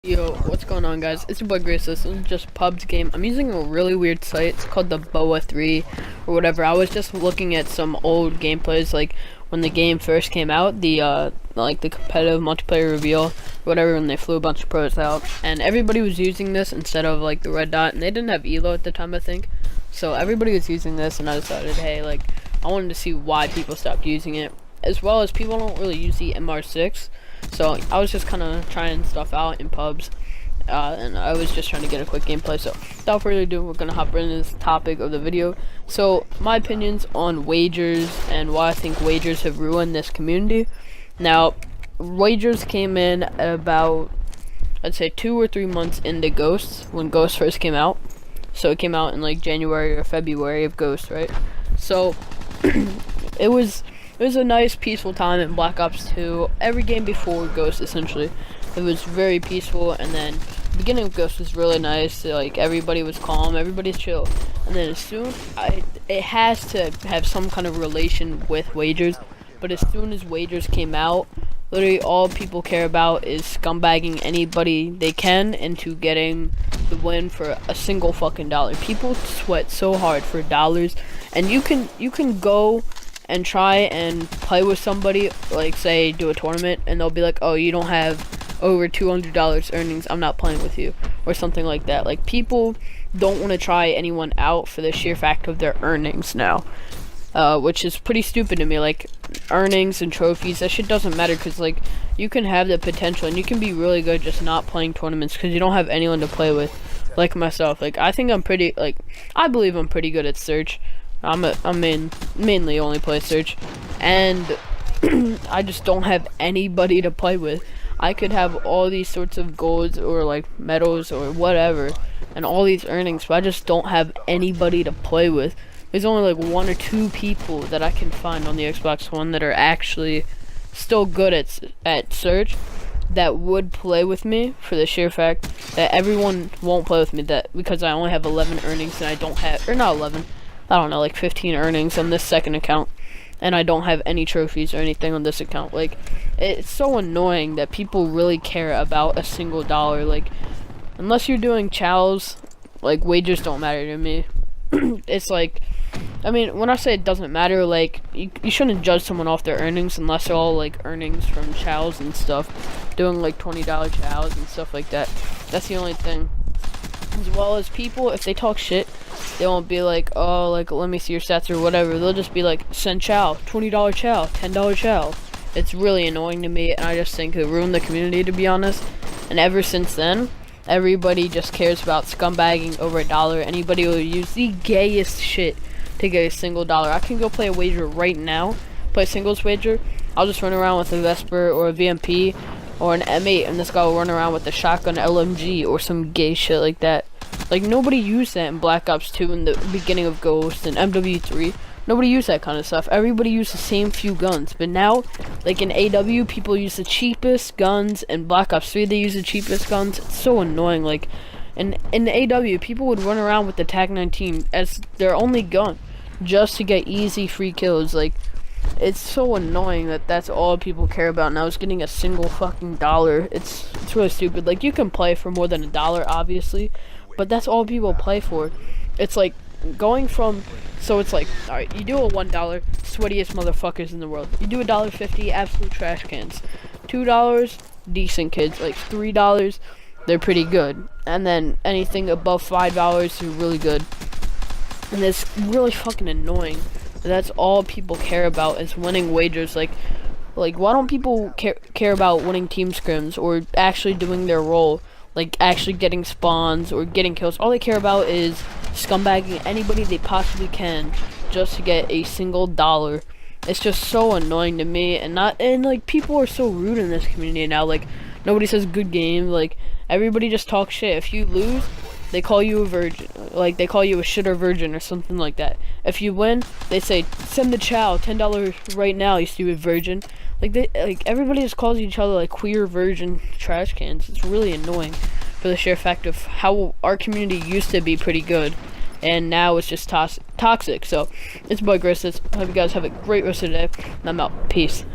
Yo, what's going on, guys? It's your boy Grace. This is just Pub's game. I'm using a really weird site. It's called the Boa 3 or whatever. I was just looking at some old gameplays, like when the game first came out, the like the competitive multiplayer reveal or whatever, when they flew a bunch of pros out, and everybody was using this instead of like the red dot, and they didn't have elo at the time, I think. So everybody was using this, and I decided, hey, like, I wanted to see why people stopped using it, as well as people don't really use the MR6. So I was just kind of trying stuff out in pubs, and I was just trying to get a quick gameplay. So without further ado, we're gonna hop right into this topic of the video. So my opinions on wagers and why I think wagers have ruined this community. Now, wagers came in at about, I'd say, 2 or 3 months into Ghosts, when Ghost first came out. So it came out in like January or February of Ghost, right? So it was a nice peaceful time in Black Ops 2. Every game before Ghost, essentially, it was very peaceful, and then the beginning of Ghost was really nice. Like, everybody was calm, everybody's chill, and then as soon it has to have some kind of relation with wagers, but as soon as wagers came out, literally all people care about is scumbagging anybody they can into getting the win for a single fucking dollar. People sweat so hard for dollars, and you can go and try and play with somebody, like, say, do a tournament, and they'll be like, oh, you don't have over $200 earnings, I'm not playing with you, or something like that. Like, people don't want to try anyone out for the sheer fact of their earnings now, which is pretty stupid to me. Like, earnings and trophies, that shit doesn't matter, because, like, you can have the potential, and you can be really good just not playing tournaments, because you don't have anyone to play with, like myself. Like, I think I'm pretty, like, I believe I'm pretty good at Search. I'm mainly only play Search, and I just don't have anybody to play with. I could have all these sorts of golds or like medals or whatever, and all these earnings, but I just don't have anybody to play with. There's only like 1 or 2 people that I can find on the Xbox One that are actually still good at Search, that would play with me, for the sheer fact that everyone won't play with me, that because I only have 11 earnings and I don't have, or not 11, I don't know, like 15 earnings on this second account, and I don't have any trophies or anything on this account. Like, it's so annoying that people really care about a single dollar. Like, unless you're doing chows, like, wagers don't matter to me. It's like, I mean, when I say it doesn't matter, like, you shouldn't judge someone off their earnings unless they're all, like, earnings from chows and stuff, doing, like, $20 chows and stuff like that. That's the only thing. As well as people, if they talk shit, they won't be like, oh, like, let me see your stats or whatever. They'll just be like, send chow, $20 chow, $10 chow. It's really annoying to me, and I just think it ruined the community, to be honest. And ever since then, everybody just cares about scumbagging over a dollar. Anybody will use the gayest shit to get a single dollar. I can go play a wager right now, play a singles wager. I'll just run around with a Vesper or a VMP or an M8, and this guy will run around with a shotgun LMG or some gay shit like that. Like, nobody used that in Black Ops 2 in the beginning of Ghost and MW3. Nobody used that kind of stuff. Everybody used the same few guns. But now, like in AW, people use the cheapest guns. In Black Ops 3, they use the cheapest guns. It's so annoying. Like, in AW, people would run around with the TAC-19 as their only gun, just to get easy free kills. Like, it's so annoying that that's all people care about now, is getting a single fucking dollar. It's really stupid. Like, you can play for more than $1, obviously, but that's all people play for. It's like going from, so it's like, alright, you do a $1, sweatiest motherfuckers in the world. You do $1.50, absolute trash cans. $2, decent kids. Like $3, they're pretty good. And then anything above $5 is really good. And it's really fucking annoying. That's all people care about, is winning wagers. Like why don't people care about winning team scrims or actually doing their role? Like, actually getting spawns or getting kills. All they care about is scumbagging anybody they possibly can just to get a single dollar. It's just so annoying to me, and like, people are so rude in this community now. Like, nobody says good game. Like, everybody just talks shit. If you lose, they call you a virgin. Like, they call you a shitter virgin or something like that. If you win, they say, send the chow, $10 right now, you stupid virgin. Like, everybody just calls each other, like, queer virgin trash cans. It's really annoying, for the sheer fact of how our community used to be pretty good, and now it's just toxic. So, it's boy Grace. I hope you guys have a great rest of the day, and I'm out. Peace.